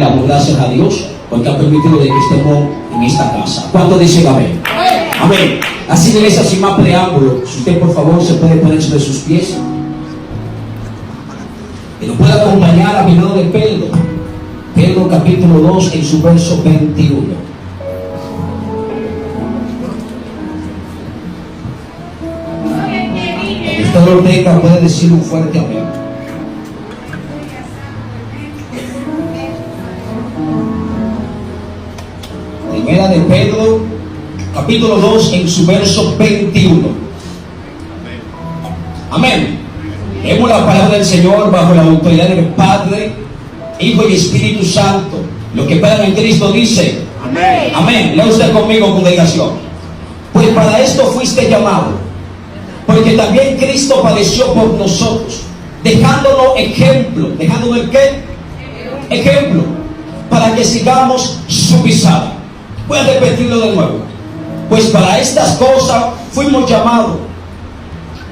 Damos gracias a Dios porque ha permitido de que estemos en esta casa. ¿Cuántos dicen amén? Amén. Así de iglesia, sin más preámbulo, si usted por favor se puede poner sobre sus pies y nos puede acompañar a mi lado de Pedro. Pedro capítulo 2 en su verso 21. Usted lo tenga, puede decir un fuerte amén. Primera de Pedro capítulo 2 en su verso 21. Amén. Leemos la palabra del Señor bajo la autoridad del Padre, Hijo y Espíritu Santo. Lo que Pedro en Cristo dice. Amén. Amén. Lea usted conmigo, congregación. Pues para esto fuiste llamado, porque también Cristo padeció por nosotros, dejándonos ejemplo. ¿Dejándonos el qué? Ejemplo. Para que sigamos su pisada. Voy a repetirlo de nuevo. Pues para estas cosas fuimos llamados,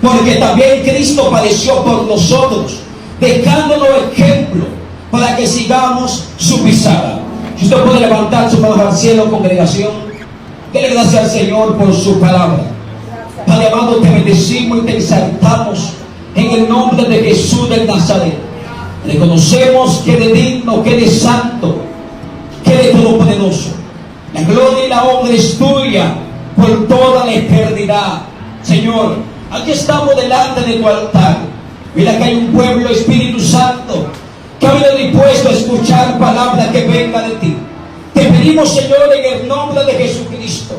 porque también Cristo padeció por nosotros, dejándonos ejemplo para que sigamos su pisada. Si usted puede levantar su mano al cielo, congregación, dele gracias al Señor por su palabra. Padre amado, te bendecimos y te exaltamos en el nombre de Jesús del Nazaret. Reconocemos que eres digno, que eres santo, que eres todopoderoso. La gloria y la honra es tuya por toda la eternidad. Señor, aquí estamos delante de tu altar. Mira que hay un pueblo, Espíritu Santo, que ha venido dispuesto a escuchar palabra que venga de ti. Te pedimos, Señor, en el nombre de Jesucristo,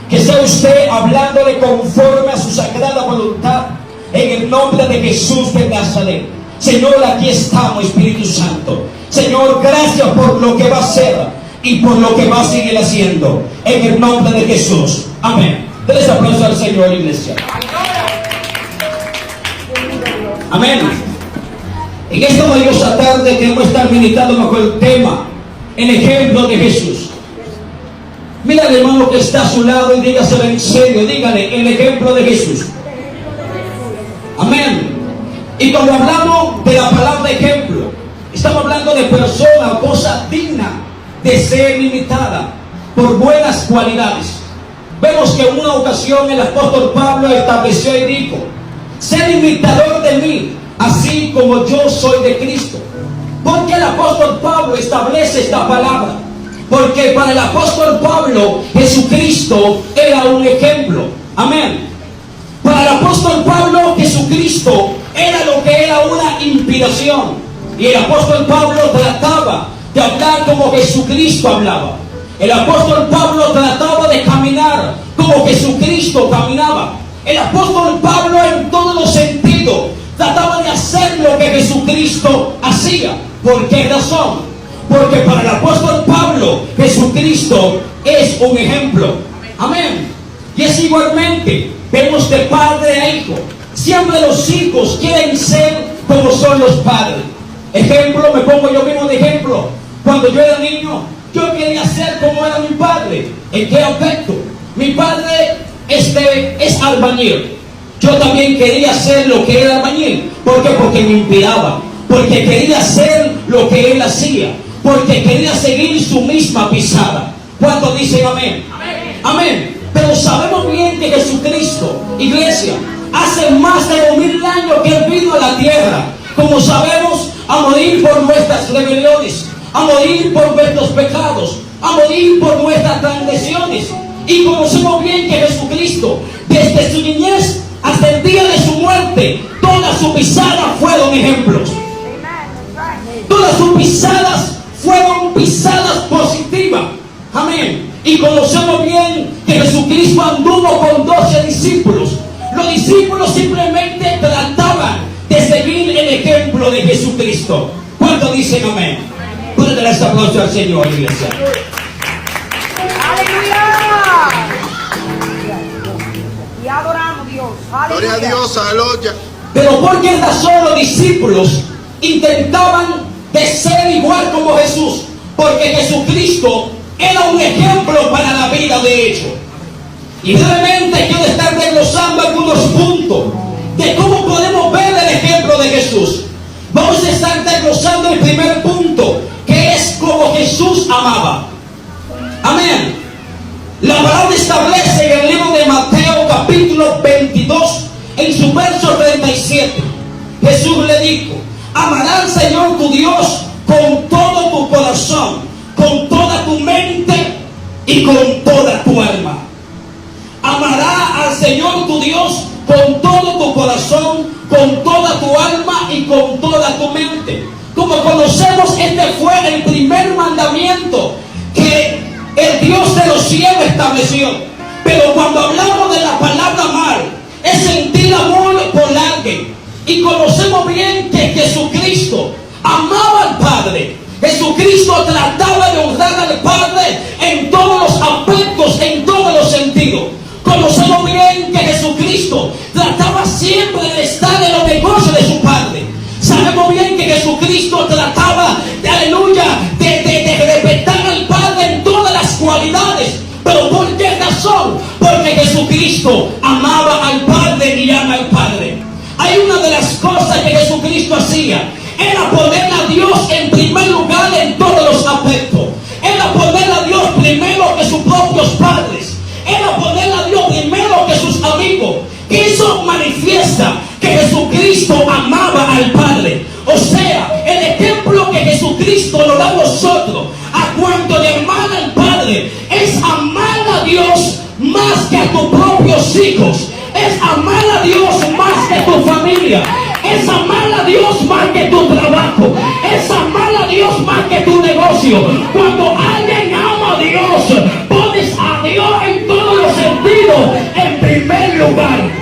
que sea usted hablándole conforme a su sagrada voluntad, en el nombre de Jesús de Nazaret. Señor, aquí estamos, Espíritu Santo. Señor, gracias por lo que va a hacer y por lo que va a seguir haciendo, en el nombre de Jesús. Amén. Denles aplauso al Señor, iglesia. Amén. En esta maravillosa tarde queremos estar meditando bajo el tema, el ejemplo de Jesús. Mira al hermano que está a su lado y dígaselo en serio, dígale, el ejemplo de Jesús. Amén. Y cuando hablamos de la palabra ejemplo, estamos hablando de persona o cosa digna de ser imitada por buenas cualidades. Vemos que en una ocasión el apóstol Pablo estableció y dijo: ser imitador de mí, así como yo soy de Cristo. ¿Por qué el apóstol Pablo establece esta palabra? Porque para el apóstol Pablo, Jesucristo era un ejemplo. Amén. Para el apóstol Pablo, Jesucristo era lo que era una inspiración. Y el apóstol Pablo trataba de hablar como Jesucristo hablaba. El apóstol Pablo trataba de caminar como Jesucristo caminaba. El apóstol Pablo en todos los sentidos trataba de hacer lo que Jesucristo hacía. ¿Por qué razón? Porque para el apóstol Pablo, Jesucristo es un ejemplo. Amén. Y es igualmente, vemos de padre a hijo. Siempre los hijos quieren ser como son los padres. Ejemplo, me pongo yo mismo de ejemplo. Cuando yo era niño, yo quería ser como era mi padre. ¿En qué aspecto? Mi padre es albañil. Yo también quería ser lo que era albañil. ¿Por qué? Porque me inspiraba. Porque quería hacer lo que él hacía. Porque quería seguir su misma pisada. ¿Cuántos dicen amén? Amén. Amén. Pero sabemos bien que Jesucristo, iglesia, hace más de 2000 años que él vino a la tierra. Como sabemos, a morir por nuestras rebeliones, a morir por nuestros pecados, a morir por nuestras transgresiones. Y conocemos bien que Jesucristo, desde su niñez hasta el día de su muerte, todas sus pisadas fueron ejemplos. Todas sus pisadas fueron pisadas positivas. Amén. Y conocemos bien que Jesucristo anduvo con 12 discípulos. Los discípulos simplemente trataban de seguir el ejemplo de Jesucristo. ¿Cuántos dicen amén? Pueden dar este aplauso al Señor, iglesia. ¡Aleluya! Y adoramos a Dios. ¡Aleluya! Gloria a Dios, aleluya. Pero ¿por qué razón los discípulos intentaban de ser igual como Jesús? Porque Jesucristo era un ejemplo para la vida, de hecho. Y brevemente quiero estar desglosando algunos puntos de cómo podemos ver el ejemplo de Jesús. Vamos a estar desglosando el primer punto, que es como Jesús amaba. Amén. La palabra establece en el libro de Mateo capítulo 22, en su verso 37. Jesús le dijo: amarás al Señor tu Dios con todo tu corazón, con toda tu mente y con toda tu alma. Amará al Señor tu Dios con todo tu corazón, con toda tu alma y con toda tu mente. Como conocemos, este fue el primer mandamiento que el Dios de los cielos estableció. Pero cuando hablamos de la palabra amar, es sentir amor por alguien. Y conocemos bien que Jesucristo amaba al Padre. Jesucristo trataba de honrar al Padre en todos los aspectos, en todos los sentidos. Conocemos bien que Jesucristo trataba siempre de estar en los negocios de su Padre. Sabemos bien que Jesucristo trataba de, aleluya, de respetar al Padre en todas las cualidades. Pero ¿por qué razón? Porque Jesucristo amaba al Padre y ama al Padre. Hay una de las cosas que Jesucristo hacía, era poner a Dios en primer lugar en todos los aspectos. Era poner a Dios primero que sus propios padres. Era poner a Dios primero que sus amigos. Eso manifiesta que Jesucristo amaba al Padre. O sea, el ejemplo que Jesucristo nos da a nosotros a cuanto de amar al Padre es amar a Dios más que a tus propios hijos. Es amar a Dios más que tu familia. Es amar a Dios más que tu trabajo. Es amar a Dios más que tu negocio. Cuando alguien ama a Dios, pones a Dios en todos los sentidos en primer lugar.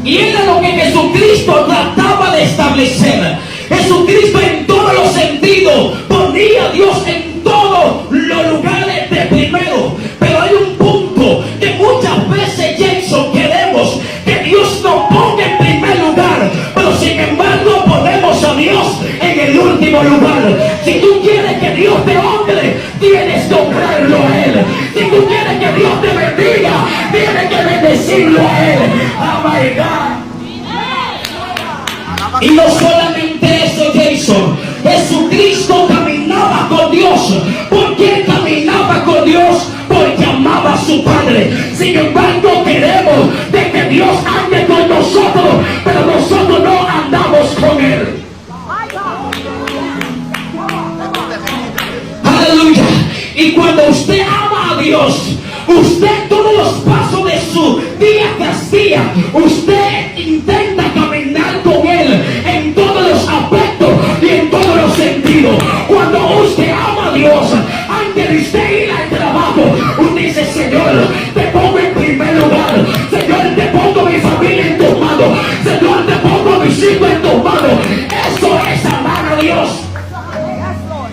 Y era lo que Jesucristo trataba de establecer. Jesucristo en todos los sentidos ponía a Dios en todos los lugares de primero. Pero hay un punto que muchas veces, Jason, queremos que Dios nos ponga en primer lugar, pero sin embargo ponemos a Dios en el último lugar. Si tú quieres que Dios te honre, tienes que honrarlo a Él. Si tú quieres que Dios te bendiga, tienes que bendecirlo a Él. Oh my God. Y no solamente eso, Jason. Jesucristo caminaba con Dios. ¿Por qué caminaba con Dios? Porque amaba a su Padre. Sin embargo, queremos de que Dios ande con nosotros, pero nosotros no andamos con Él. Aleluya. Y cuando usted ama a Dios, usted todos los pasos de su día tras día, usted intenta caminar con Él en todos los aspectos y en todos los sentidos. Cuando usted ama a Dios, antes de usted ir al trabajo, usted dice: Señor, te pongo en primer lugar. Señor, te pongo mi familia en tus manos. Señor, te pongo mis hijos en tus manos. Eso es amar a Dios.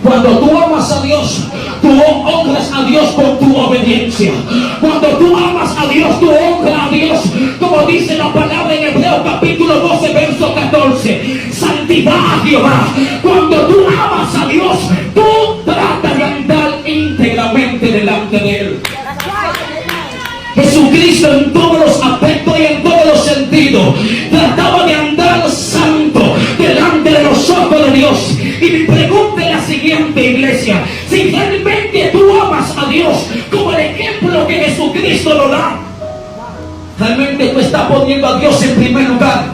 Cuando tú amas a Dios, tú honras a Dios con tu obediencia. Cuando tú amas a Dios, tú honras a Dios. Como dice la palabra en Hebreos capítulo 12, verso 14. Santidad a Jehová. Cuando tú amas a Dios, tú tratas de andar íntegramente delante de Él. Jesucristo en todos los aspectos y en todos los sentidos trataba de andar santo delante de los ojos de Dios. Y mi pregunta es la siguiente, iglesia: si realmente tú amas a Dios como el ejemplo que Jesucristo nos da, realmente tú estás poniendo a Dios en primer lugar.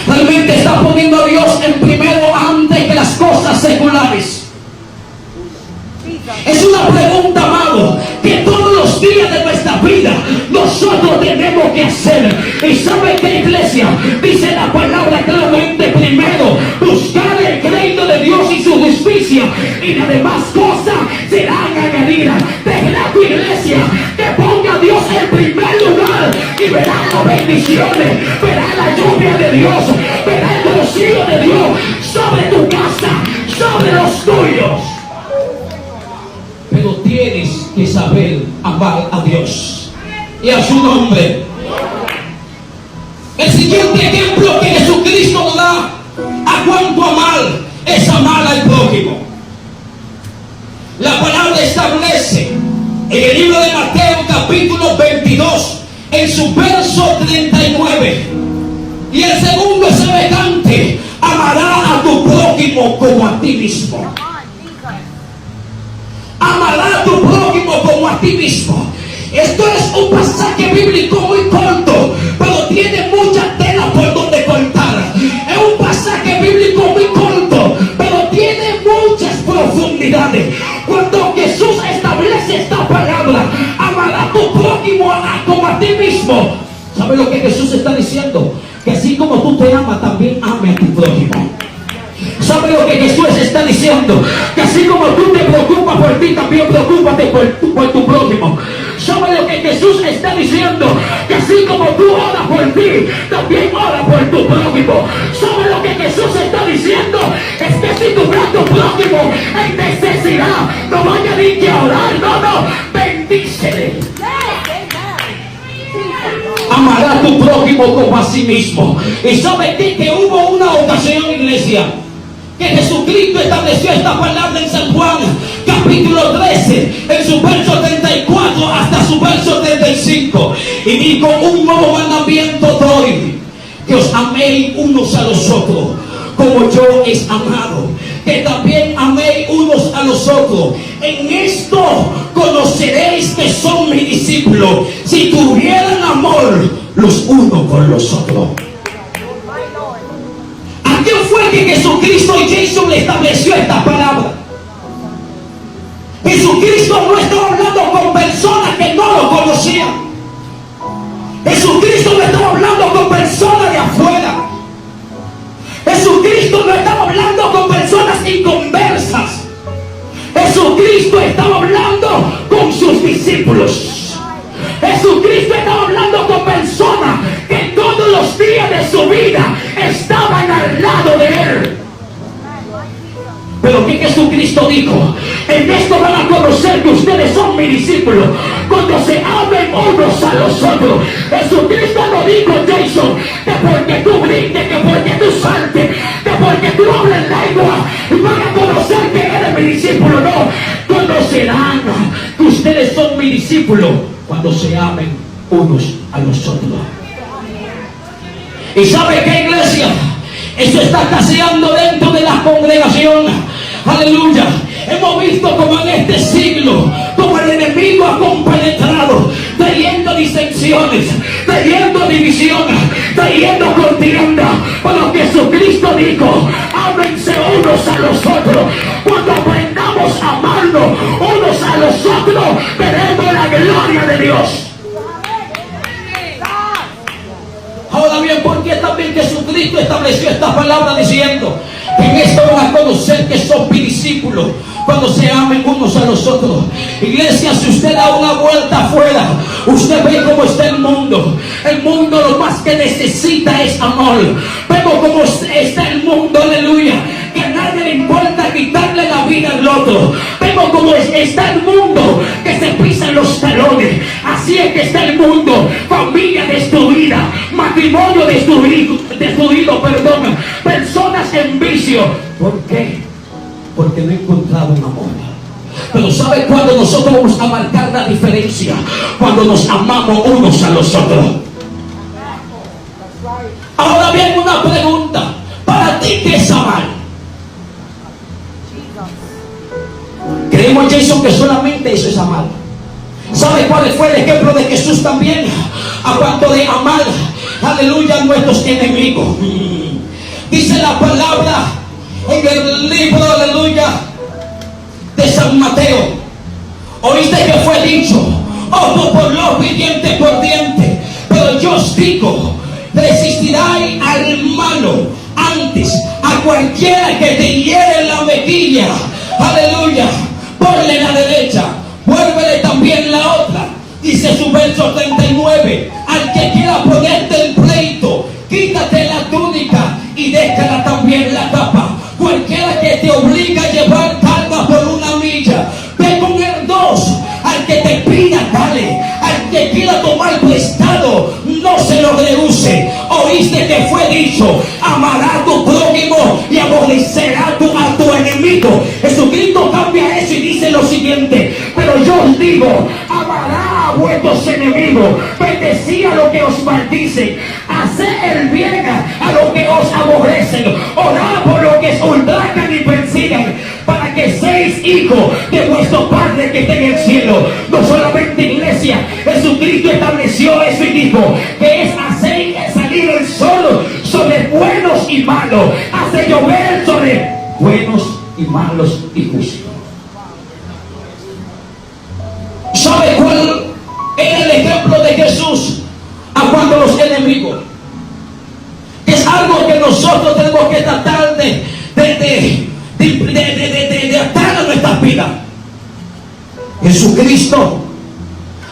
Realmente estás poniendo a Dios en primero antes que las cosas seculares. Es una pregunta, amado, que todos los días de nuestra vida nosotros tenemos que hacer. ¿Y sabe qué, iglesia? Dice la palabra claramente: primero buscar el reino de Dios y su justicia, y las demás cosas serán añadidas. Deja tu iglesia que ponga a Dios en primer lugar y verás las bendiciones, verás la lluvia de Dios, verás el rocío de Dios sobre tu casa, sobre los tuyos. Pero tienes que saber amar a Dios y a su nombre. El siguiente ejemplo que Jesucristo nos da a cuanto amar es amar al prójimo. La palabra establece en el libro de Mateo capítulo 22, en su verso 39: y el segundo es semejante: Amará a tu prójimo como a ti mismo. Come on, Jesus. Amará a tu prójimo como a ti mismo. Esto es un pasaje bíblico muy corto, pero tiene mucha tela por donde cortar. Es un pasaje bíblico muy corto, pero tiene muchas profundidades. Cuando Jesús establece esta palabra, amará a tu prójimo como a ti mismo. ¿Sabe lo que Jesús está diciendo? Que así como tú te amas, también ame a tu prójimo. ¿Sabe lo que Jesús está diciendo? Que así como tú te preocupas por ti, también preocúpate por tu prójimo. ¿Sabe lo que Jesús está diciendo? Que así como tú oras por ti, también ora por tu prójimo. ¿Sabe lo que Jesús está diciendo? Es que si tú ves a tu prójimo en necesidad, no vaya ni que a orar, no, bendícele. Amará a tu prójimo como a sí mismo. Y sabe que hubo una ocasión, iglesia, que Jesucristo estableció esta palabra en San Juan capítulo 13, en su verso 34 hasta su verso 35, y dijo: un nuevo mandamiento doy, que os améis unos a los otros como yo es amado, que también améis unos a los otros. En esto conoceréis que son mis discípulos, si tuvieran amor los unos con los otros. ¿A quién fue que Jesucristo y Jason le estableció esta palabra? Jesucristo no estaba hablando con personas que no lo conocían. Jesucristo no estaba hablando con personas de afuera. Jesucristo no estaba hablando con personas inconversas. Jesucristo estaba hablando con sus discípulos. Jesucristo estaba hablando con personas que todos los días de su vida estaban al lado de él. Pero que Jesucristo dijo: en esto van a conocer que ustedes son mis discípulos, cuando se amen unos a los otros. Jesucristo no dijo, Jason, que porque tú brinques, que porque tú saltes, que porque tú hables lengua, van a conocer que eres mi discípulo. No, conocerán que ustedes son mis discípulos cuando se amen unos a los otros. ¿Y sabe qué, iglesia? Eso está escaseando dentro de la congregación. Aleluya. Hemos visto como en este siglo, como el enemigo ha compenetrado, trayendo disensiones, trayendo divisiones, trayendo contienda. Pero Jesucristo dijo: ámense unos a los otros. Cuando aprendamos a amarnos unos a los otros, veremos la gloria de Dios. Ahora bien, ¿por qué también Jesucristo estableció esta palabra diciendo que en esto van a conocer que son mis discípulos cuando se amen unos a los otros? Iglesia, si usted da una vuelta afuera, usted ve cómo está el mundo. El mundo lo más que necesita es amor. Vemos cómo está el mundo, aleluya, que a nadie le importa quitarle la vida al otro. Vemos cómo está el mundo, que se pisan los talones. Así es que está el mundo. Familia destruida, matrimonio destruido, perdón, personas en vicio. ¿Por qué? Porque no he encontrado un amor. Pero ¿sabe cuándo nosotros vamos a marcar la diferencia? Cuando nos amamos unos a los otros. Ahora viene una pregunta: ¿para ti qué es amar? Creemos, Jason, que solamente eso es amar. ¿Sabe cuál fue el ejemplo de Jesús también? Hablando de amar, aleluya, a nuestros enemigos. Dice la palabra en el libro, aleluya, de San Mateo: oíste que fue dicho, ojo por ojo y diente por diente, pero yo os digo, resistiráis al malo, antes a cualquiera que te hiere en la mejilla, aleluya, ponle la derecha, vuélvele también la otra. Dice su verso 39: al que quiera ponerte en pleito, quítate la túnica y déjala también la capa. Cualquiera que te obliga a llevar carga por una milla, ve con él dos. Al que te pida, dale. Al que quiera tomar prestado, no se lo rehúse. Oíste que fue dicho: amará a tu prójimo y aborrecerá a tu enemigo. Jesucristo cambia eso y dice lo siguiente: pero yo os digo, amará a vuestros enemigos, bendecid a los que os maldicen, haced el bien a los que os aborrecen, orad por los que os ultrajan y persiguen, para que seáis hijos de vuestro Padre que está en el cielo. No solamente, iglesia, Jesucristo estableció eso y dijo que es hacer salir el sol sobre buenos y malos, hace llover sobre buenos y malos y justos. ¿Sabe cuál era el ejemplo de Jesús a cuando los enemigos? Es algo que nosotros tenemos que tratar de atar a nuestras vidas. Jesucristo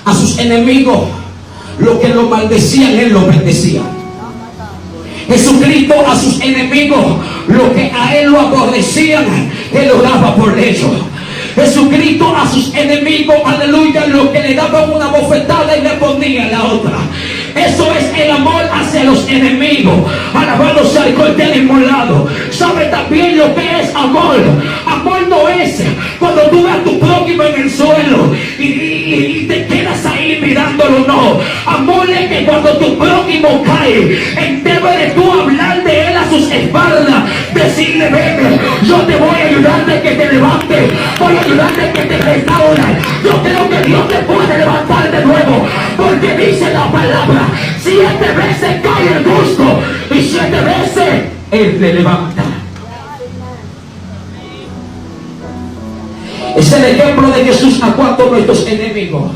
a sus enemigos, lo que lo maldecían, Él lo bendecía. Jesucristo a sus enemigos, lo que a Él lo aborrecían, Él oraba por ellos. Jesucristo a sus enemigos, aleluya, lo que le daban una bofetada y le ponía la otra. Eso es el amor hacia los enemigos. Alabado sea el Cordero inmolado. ¿Sabe también lo que es amor? Amor no es cuando tú ves a tu prójimo en el suelo y te quedas ahí mirándolo, no. Amor es que cuando tu prójimo cae, en vez de tú hablar de él a sus espaldas, decirle: ven, yo te voy a ayudar de que te levantes, voy a ayudarte de que te restaure. Yo creo que Dios te puede levantar de nuevo, porque dice la palabra: 7 veces cae el justo y 7 veces Él le levanta. Es el ejemplo de Jesús a cuanto nuestros enemigos.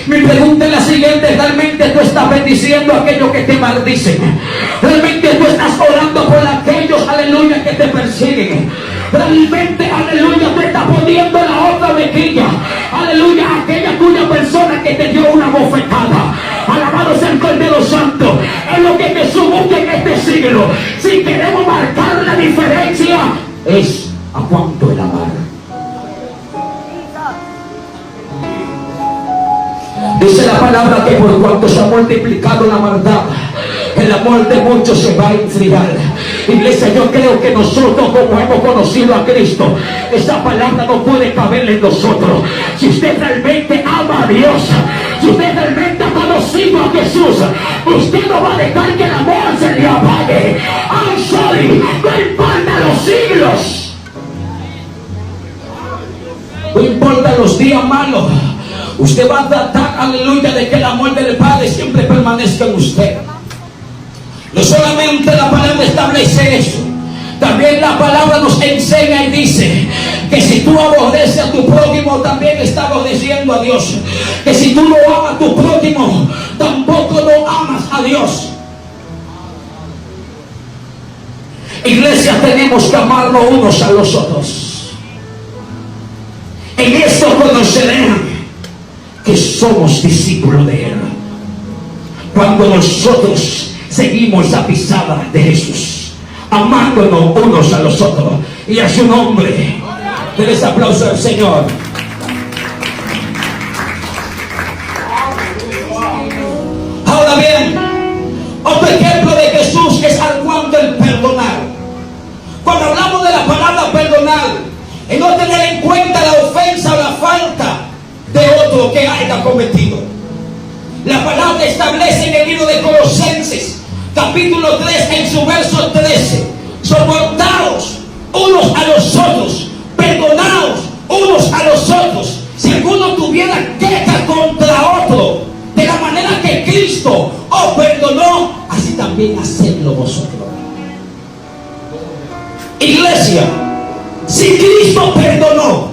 Mi pregunta es la siguiente: ¿realmente tú estás bendiciendo a aquellos que te maldicen? ¿Realmente tú estás orando por aquellos, aleluya, que te persiguen? ¿Realmente, aleluya, tú estás poniendo la otra mejilla, aleluya, a aquella cuya persona que te dio una bofetada? Alabado sea el Cordero Santo. Es lo que Jesús busca en este siglo. Si queremos marcar la diferencia, es a cuánto el amar. Dice la palabra que por cuanto se ha multiplicado la maldad, el amor de muchos se va a enfriar. Iglesia, yo creo que nosotros, como hemos conocido a Cristo, esa palabra no puede caber en nosotros. Si usted realmente ama a Dios, si usted realmente ha conocido a Jesús, usted no va a dejar que el amor se le apague. I'm sorry, no importa los siglos, no importa los días malos, usted va a tratar, aleluya, de que el amor del Padre siempre permanezca en usted. No solamente la palabra establece eso, también la palabra nos enseña y dice que si tú aborreces a tu prójimo, también está aborreciendo a Dios. Que si tú no amas a tu prójimo, tampoco no amas a Dios. Iglesia, tenemos que amarnos unos a los otros. En esto conocerán que somos discípulos de Él, cuando nosotros seguimos la pisada de Jesús, amándonos unos a los otros. Y a su nombre, denles aplauso al Señor. Ahora bien, otro ejemplo de Jesús es al cuanto el perdonar. Cuando hablamos de la palabra perdonar, en no tener en cuenta la ofensa o la falta de otro que haya cometido. La palabra establece en el libro de Colosenses, capítulo 3, en su verso 13: soportaos unos a los otros, perdonaos unos a los otros, si alguno tuviera queja contra otro, de la manera que Cristo os perdonó, así también hacedlo vosotros. Iglesia, si Cristo perdonó,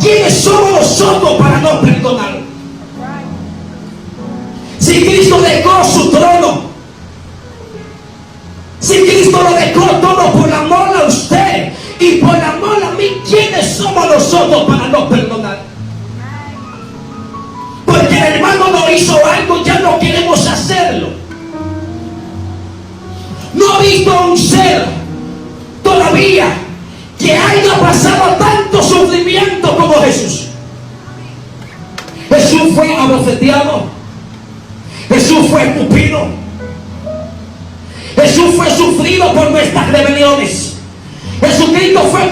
¿quiénes somos nosotros para no perdonar? Si Cristo dejó su trono, si Cristo lo dejó todo por amor a usted y por amor a mí, ¿quiénes somos nosotros para no perdonar? Porque el hermano no hizo algo, ya no queremos hacerlo. No he visto a un ser todavía que haya pasado tanto sufrimiento como Jesús. Jesús fue abofeteado, Jesús fue escupido, Jesús fue sufrido por nuestras rebeliones. Jesucristo fue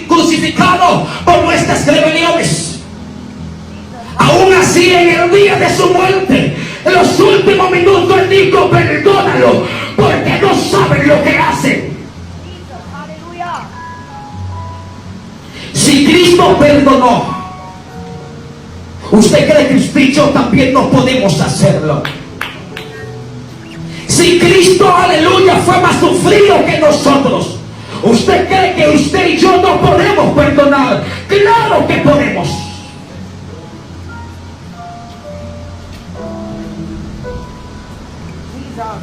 crucificado por nuestras rebeliones. Aún así, en el día de su muerte, En los últimos minutos Él dijo: perdónalo, porque no saben lo que hacen. Aleluya. Si Cristo perdonó, ¿usted cree que usted y yo también no podemos hacerlo? Si Cristo, aleluya, fue más sufrido que nosotros, ¿usted cree que usted y yo no podemos perdonar? Claro que podemos.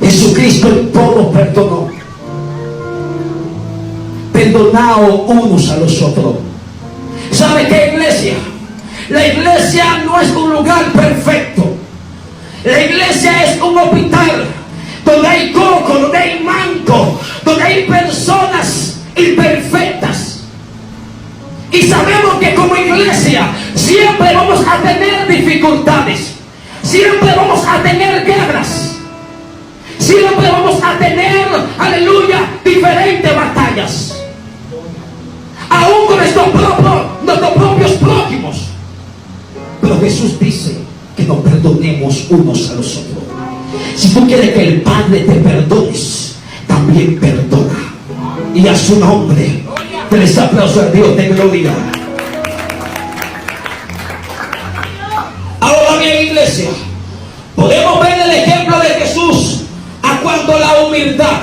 Jesucristo en todo perdonó. Perdonaos unos a los otros. ¿Sabe qué, iglesia? La iglesia no es un lugar perfecto. La iglesia es un hospital donde hay coco, donde hay manco, donde hay personas imperfectas. Y sabemos que como iglesia siempre vamos a tener dificultades, siempre vamos a tener guerras, siempre vamos a tener, aleluya, diferentes batallas, aún con nuestros propios prójimos. Pero Jesús dice que nos perdonemos unos a los otros. Si tú quieres que el Padre te perdones, también perdona. Y a su nombre, les aplauso a Dios de gloria. Ahora bien, iglesia, podemos ver el ejemplo de Jesús a cuanto a la humildad.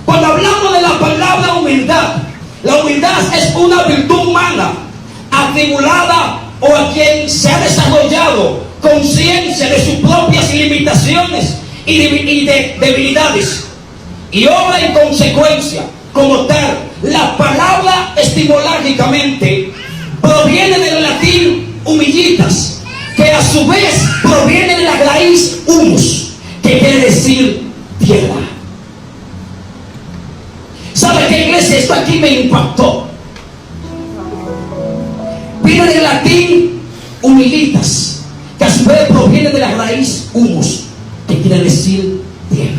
Cuando hablamos de la palabra humildad, la humildad es una virtud humana atribulada o a quien se ha desarrollado conciencia de sus propias limitaciones y de debilidades y obra en consecuencia. Como tal, la palabra etimológicamente proviene del latín humillitas, que a su vez proviene de la raíz humus, que quiere decir tierra. ¿Sabe qué, iglesia? Esto aquí me impactó. Viene del latín humilitas, que a su vez proviene de la raíz humus, que quiere decir tierra.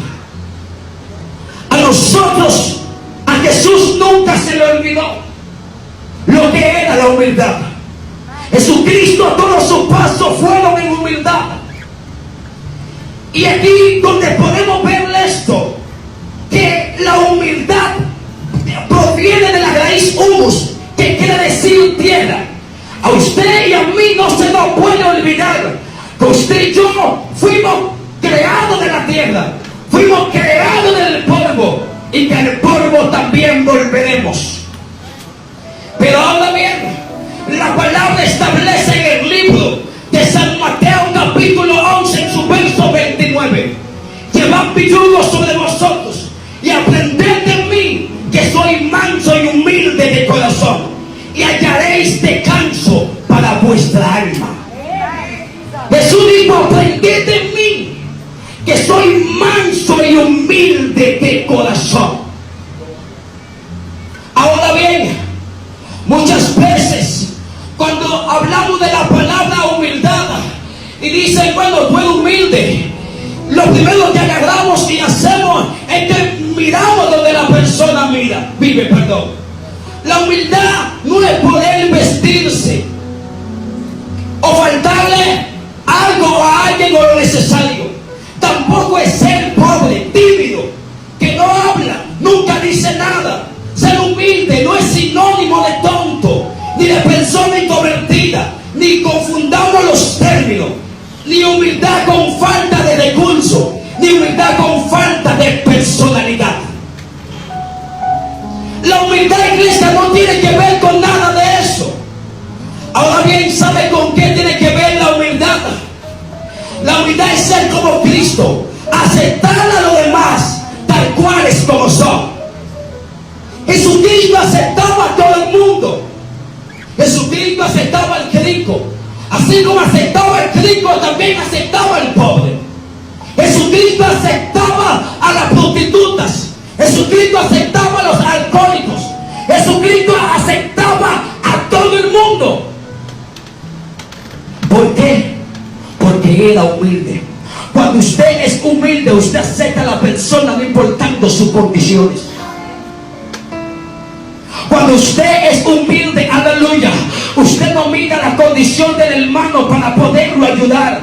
A nosotros, a Jesús nunca se le olvidó lo que era la humildad. Jesucristo, todos sus pasos fueron en humildad. Y aquí donde podemos ver esto, que la humildad proviene de la raíz humus, que quiere decir tierra. A usted y a mí no se nos puede olvidar que usted y yo fuimos creados de la tierra, fuimos creados del polvo, y que al polvo también volveremos. Pero ahora bien, la palabra establece en el libro de San Mateo capítulo 11 en su verso 29: llevad mi yugo sobre vosotros y aprended de mí, que soy manso y humilde de corazón, y hallaréis descanso para vuestra alma. Jesús dijo: aprended de mí, que soy manso y humilde de corazón. Ahora bien, muchas veces cuando hablamos de la palabra humildad y dicen: bueno, tú eres humilde, lo primero que agarramos y hacemos es que miramos donde la persona vive, perdón. La humildad no es poder vestirse o faltarle algo a alguien o lo necesario. Tampoco es ser pobre, tímido, que no habla, nunca dice nada. Ser humilde no es sinónimo de tonto, ni de persona introvertida, ni confundamos los términos. Ni humildad con falta de recursos, ni humildad con falta de personalidad. La humildad, iglesia, no tiene que ver con nada de eso. Ahora bien, ¿sabe con qué tiene que ver la humildad? La humildad es ser como Cristo, aceptar a los demás tal cuales como son. Jesucristo aceptaba a todo el mundo. Jesucristo aceptaba al rico, así como aceptaba al rico, también aceptaba al pobre. Jesucristo aceptaba a las prostitutas. Jesucristo aceptaba a los alcohólicos. Jesucristo aceptaba a todo el mundo. ¿Por qué? Porque era humilde. Cuando usted es humilde, usted acepta a la persona no importando sus condiciones. Cuando usted es humilde, aleluya, usted no mira la condición del hermano para poderlo ayudar.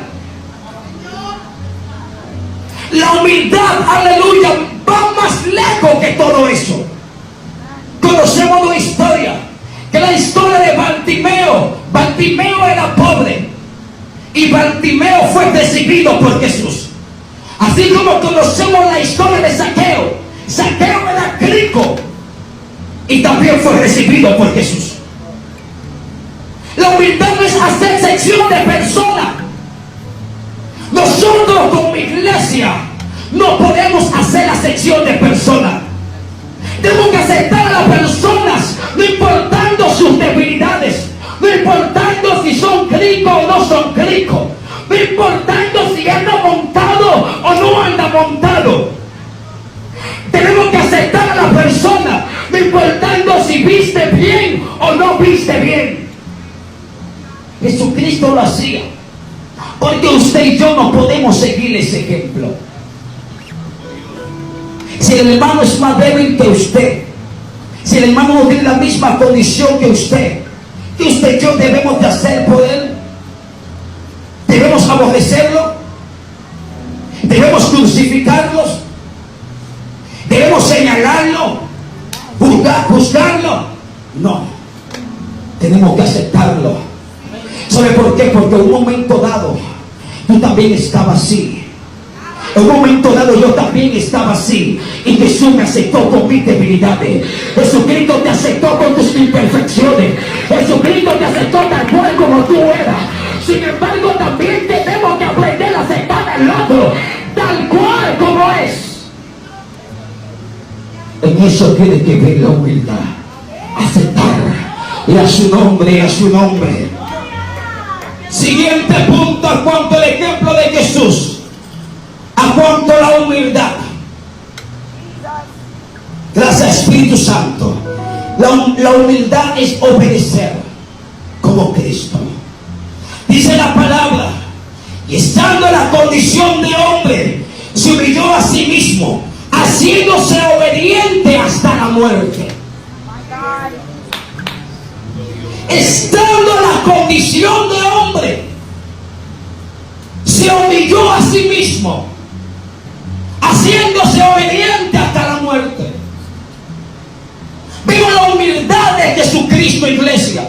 La humildad, aleluya, va más lejos que todo eso. Conocemos una historia, que la historia de Bartimeo. Bartimeo era pobre y Bartimeo fue recibido por Jesús. Así como conocemos la historia de Zaqueo. Zaqueo era rico y también fue recibido por Jesús. La humildad no es hacer sección de personas. Nosotros como iglesia no podemos hacer la sección de personas. Tenemos que aceptar a las personas, no importando sus debilidades, no importando si son ricos o no son ricos, no importando si anda montado o no anda montado. Tenemos que aceptar a la persona, no importando si viste bien o no viste bien. Jesucristo lo hacía, porque usted y yo no podemos seguir ese ejemplo. Si el hermano es más débil que usted, si el hermano no tiene la misma condición que usted y yo debemos de hacer por él, debemos aborrecerlo, debemos crucificarlos, debemos señalarlo, juzgarlo. No, tenemos que aceptarlo. ¿Sabe por qué? Porque en un momento dado tú también estabas así. En un momento dado yo también estaba así, y Jesús me aceptó con mis debilidades. Jesucristo te aceptó con tus imperfecciones. Jesucristo te aceptó tal cual como tú eras. Sin embargo, también tenemos que aprender a aceptar al otro tal cual como es. En eso tiene que ver la humildad. Aceptar. Y a su nombre, a su nombre. Siguiente punto, a cuanto el ejemplo de Jesús, a cuanto la humildad. Gracias Espíritu Santo. La humildad es obedecer como Cristo. Dice la palabra, y estando en la condición de hombre, se humilló a sí mismo, haciéndose obediente hasta la muerte. Estando en la condición de hombre, se humilló a sí mismo, haciéndose obediente hasta la muerte. Vemos la humildad de Jesucristo, iglesia.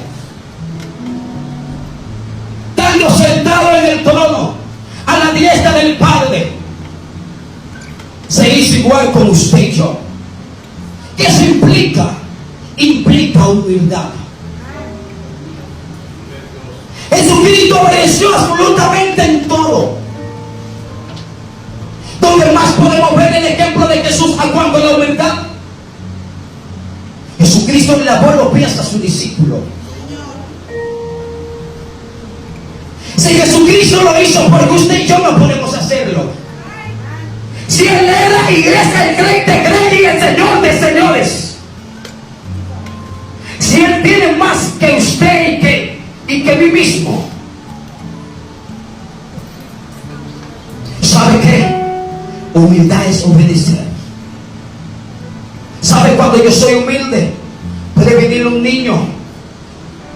Estando sentado en el trono, a la diestra del Padre, se hizo igual con usted y yo. ¿Qué eso implica? Implica humildad. Jesucristo obedeció absolutamente en todo. ¿Dónde más podemos ver el ejemplo de Jesús a cuanto a la humildad? Jesucristo le lavó los pies a su discípulo. Si Jesucristo lo hizo, porque usted y yo no podemos hacerlo. Si Él era y es el creyente, y el Señor de señores. Si Él tiene más que usted y que mí mismo. ¿Sabe qué? Humildad es obedecer. ¿Sabe cuando yo soy humilde? Puede venir un niño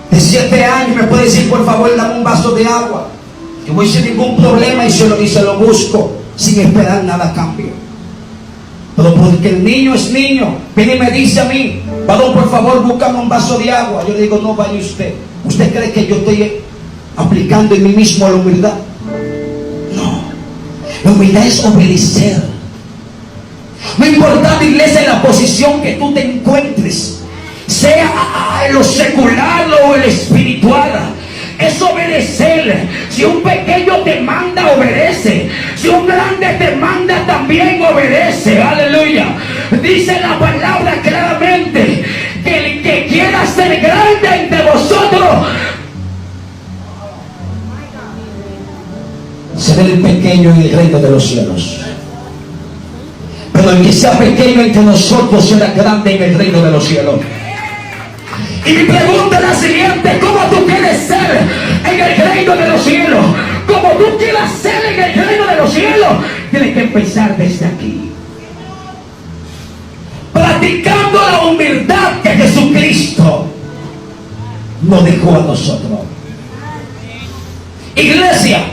de 7 años y me puede decir, por favor, dame un vaso de agua. Yo voy sin ningún problema y se lo busco sin esperar nada a cambio. Pero porque el niño es niño, viene y me dice a mí, varón, por favor, búscame un vaso de agua. Yo le digo, no, vaya usted. ¿Usted cree que yo estoy aplicando en mí mismo la humildad? No. La humildad es obedecer. No importa, iglesia, en la posición que tú te encuentres, sea en lo secular o en lo espiritual, es obedecer. Si un pequeño te manda, obedece. Si un grande te manda, también obedece. Aleluya. Dice la palabra claramente que el que quiera ser grande entre vosotros, será el pequeño en el reino de los cielos. Pero el que sea pequeño entre nosotros será grande en el reino de los cielos. Y mi pregunta es la siguiente: ¿cómo tú quieres ser en el reino de los cielos? Como tú quieras ser en el reino de los cielos, tienes que empezar desde aquí, practicando la humildad que Jesucristo nos dejó a nosotros. Iglesia,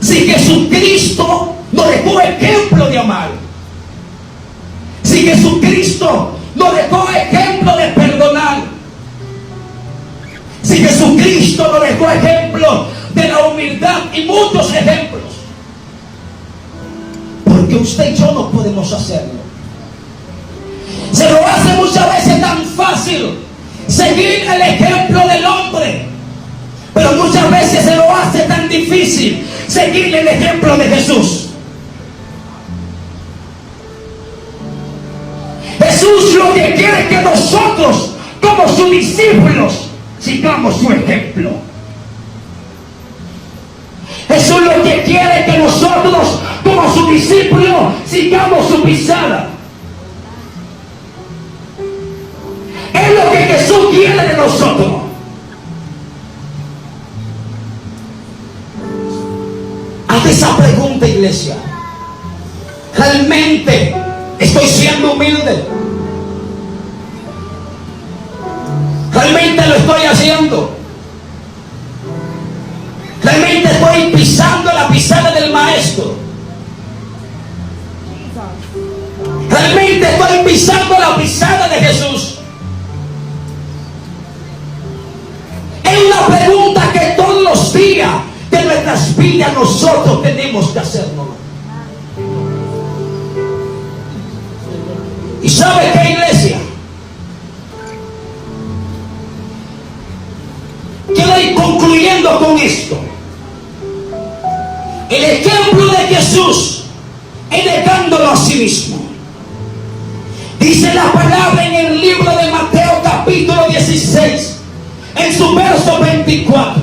si Jesucristo nos dejó ejemplo de amar, si Jesucristo nos dejó ejemplo de perdonar, si Jesucristo nos dejó ejemplo de la humildad y muchos ejemplos, porque usted y yo no podemos hacerlo? Se lo hace muchas veces tan fácil seguir el ejemplo del hombre, pero muchas veces se lo hace tan difícil seguir el ejemplo de Jesús. Jesús lo que quiere es que nosotros, como sus discípulos, sigamos su ejemplo. Jesús lo que quiere es que nosotros, como sus discípulos, sigamos su pisada. Es lo que Jesús quiere de nosotros. Haz esa pregunta, iglesia. ¿Realmente estoy siendo humilde? ¿Realmente lo estoy haciendo? ¿Realmente estoy pisando la pisada del Maestro? ¿Realmente estoy pisando la pisada de Jesús? Es una pregunta que todos los días de nuestras vidas nosotros tenemos que hacernos. ¿Y sabe qué, iglesia? Quiero ir concluyendo con esto. El ejemplo de Jesús es negándolo a sí mismo. Dice la palabra en el libro de Mateo capítulo 16, en su verso 24.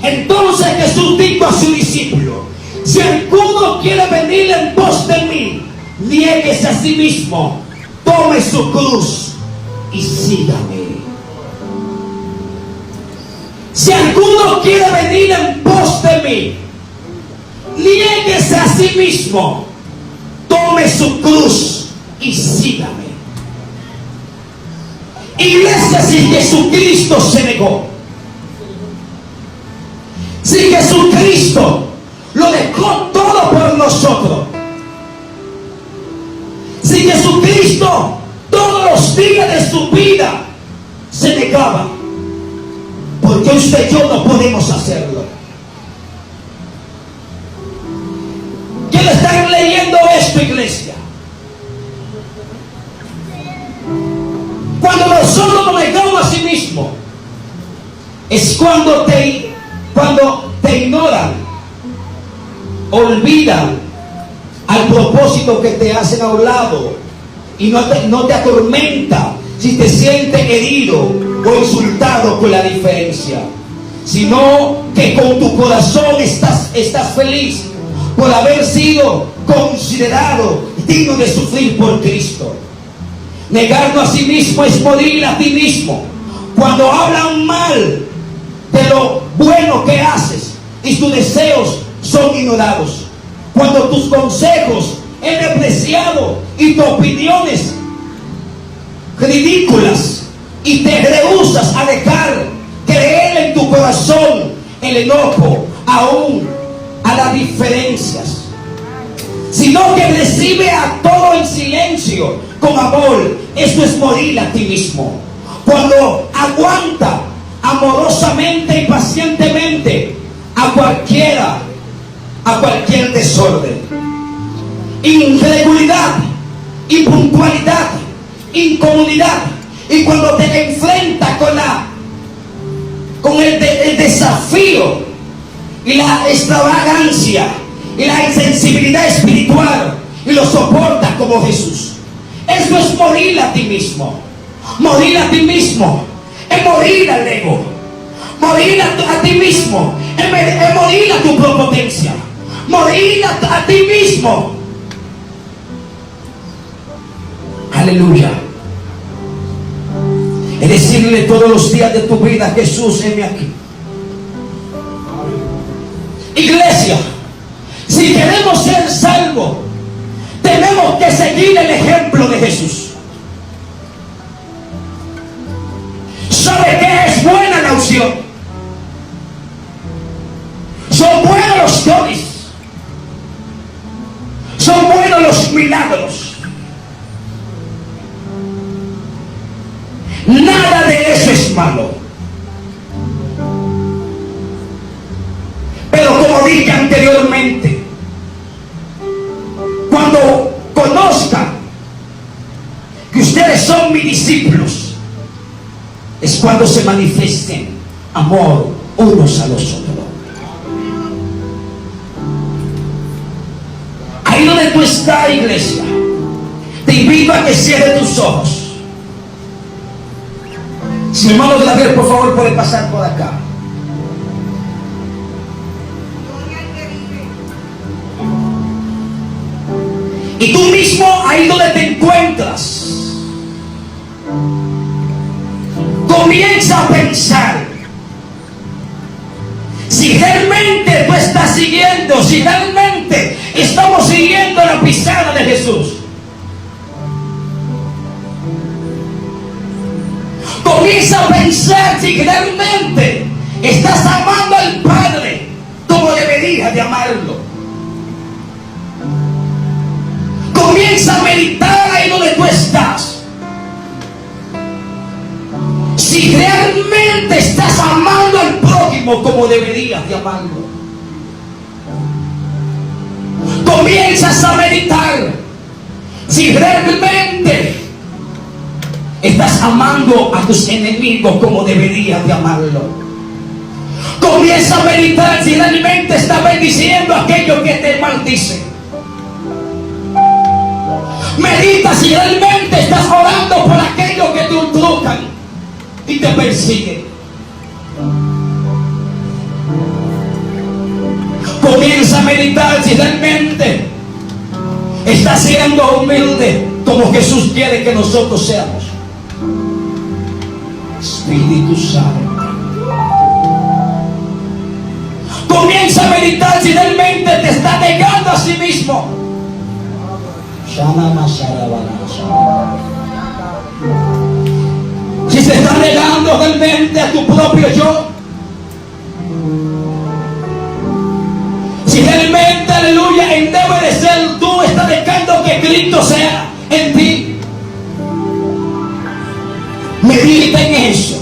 Entonces Jesús dijo a su discípulo: si alguno quiere venir en pos de mí, niéguese a sí mismo, tome su cruz y sígame. Si alguno quiere venir en pos de mí, niéguese a sí mismo, tome su cruz y sígame. Iglesia, si Jesucristo se negó, si Jesucristo lo dejó todo por nosotros, si Jesucristo todos los días de su vida se negaba, ¿por qué usted y yo no podemos hacerlo? Quiero estar leyendo esto, iglesia. Cuando nosotros nos negamos a sí mismos, es cuando te ignoran, olvidan al propósito que te hacen a un lado, y no te atormenta si te sientes herido o insultado con la diferencia, sino que con tu corazón estás feliz por haber sido considerado digno de sufrir por Cristo. Negarnos a sí mismo es morir a ti mismo. Cuando hablan mal de lo bueno que haces y tus deseos son ignorados, cuando tus consejos es despreciado y tus opiniones ridículas, y te rehusas a dejar creer en tu corazón el enojo aún a las diferencias, sino que recibe a todo en silencio con amor. Esto es morir a ti mismo. Cuando aguanta amorosamente y pacientemente a cualquier desorden, incredulidad, impuntualidad, incomodidad, y cuando te enfrentas con el desafío y la extravagancia y la insensibilidad espiritual, y lo soportas como Jesús. Eso es morir a ti mismo. Morir a ti mismo es morir al ego. Morir a ti mismo es morir a tu prepotencia. Morir a ti mismo. Aleluya. Es decirle todos los días de tu vida: Jesús, heme aquí. Iglesia, si queremos ser salvos, tenemos que seguir el ejemplo de Jesús. ¿Sabe qué es buena la unción? Son buenos los dones. milagros. Nada de eso es malo. Pero como dije anteriormente, cuando conozcan que ustedes son mis discípulos, es cuando se manifiesten amor unos a los otros. Ahí donde tú estás, iglesia, te invito a que cierres tus ojos. Si mi hermano de la guerra, por favor, puede pasar por acá. Y tú mismo, ahí donde te encuentras, comienza a pensar si realmente tú estás siguiendo, si realmente estamos siguiendo la pisada de Jesús. Comienza a pensar si realmente estás amando al Padre como deberías de amarlo. Comienza a meditar ahí donde tú estás. Si realmente estás amando al prójimo como deberías de amarlo. Comienzas a meditar si realmente estás amando a tus enemigos como deberías de amarlo. Comienza a meditar si realmente estás bendiciendo a aquellos que te maldicen. Medita si realmente estás orando por aquellos que te ultrajan y te persiguen. Comienza a meditar si realmente estás siendo humilde como Jesús quiere que nosotros seamos. Espíritu Santo. Comienza a meditar si realmente te está negando a sí mismo. Si se está negando realmente a tu propio yo. Si realmente, aleluya, en debe de ser tú estás dejando que Cristo sea en ti. Medita en eso.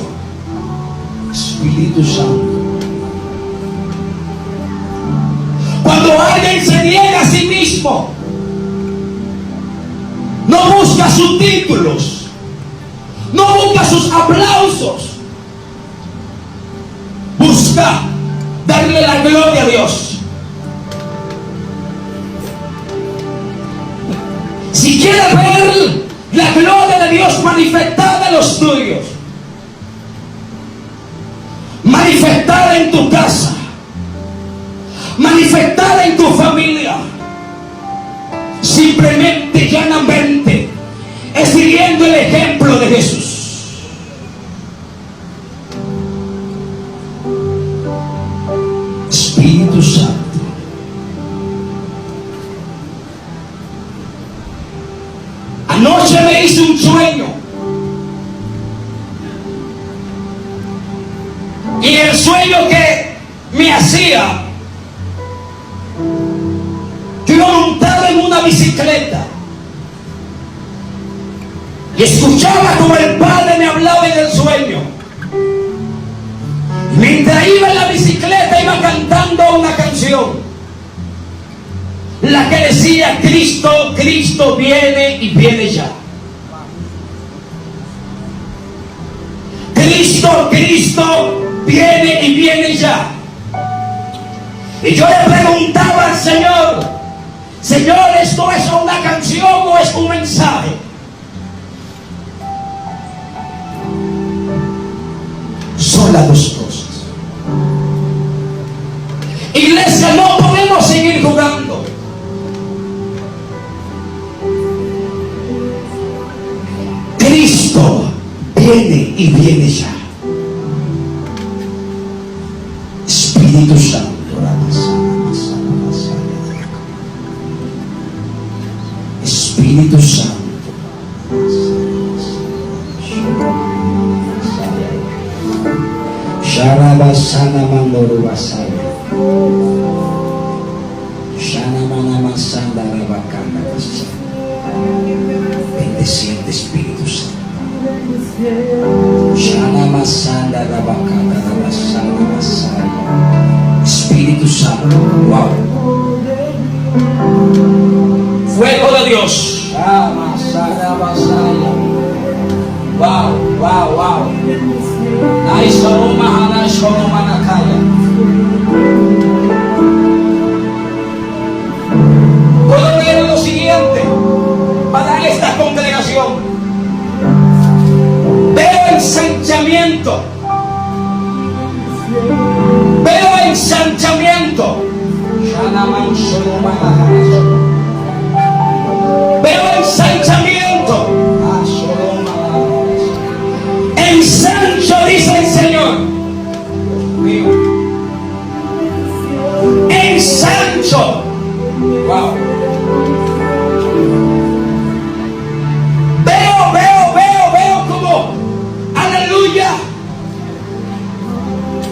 Espíritu Santo. Cuando alguien se niega a sí mismo, no busca sus títulos, no busca sus aplausos, busca darle la gloria a Dios. Si quieres ver la gloria de Dios manifestada en los tuyos, manifestada en tu casa, manifestada en tu familia, simplemente, llanamente, es siguiendo el ejemplo de Jesús. Espíritu Santo. Anoche me hice un sueño. Y el sueño que me hacía, yo iba montado en una bicicleta y escuchaba como el Padre me hablaba en el sueño. Mientras iba en la bicicleta, iba cantando una canción, la que decía: Cristo, Cristo viene y viene ya. Cristo, Cristo viene y viene ya. Y yo le preguntaba al Señor: Señor, ¿esto es una canción o es un mensaje? Son las dos cosas. Iglesia, no podemos seguir jugando. Cristo viene y viene ya. Espíritu Santo. Espíritu Santo. Sharabasana mandorubasaya. Shana mana masanda rabakana kasaya. Bendeciente Espíritu Santo. Shana Masanda Rabakata Rabasanda Masaya. Espíritu Santo. Wow. Fuego de Dios. Wow, wow, wow. Puedo leer lo siguiente para esta congregación. Veo ensanchamiento. Veo ensanchamiento.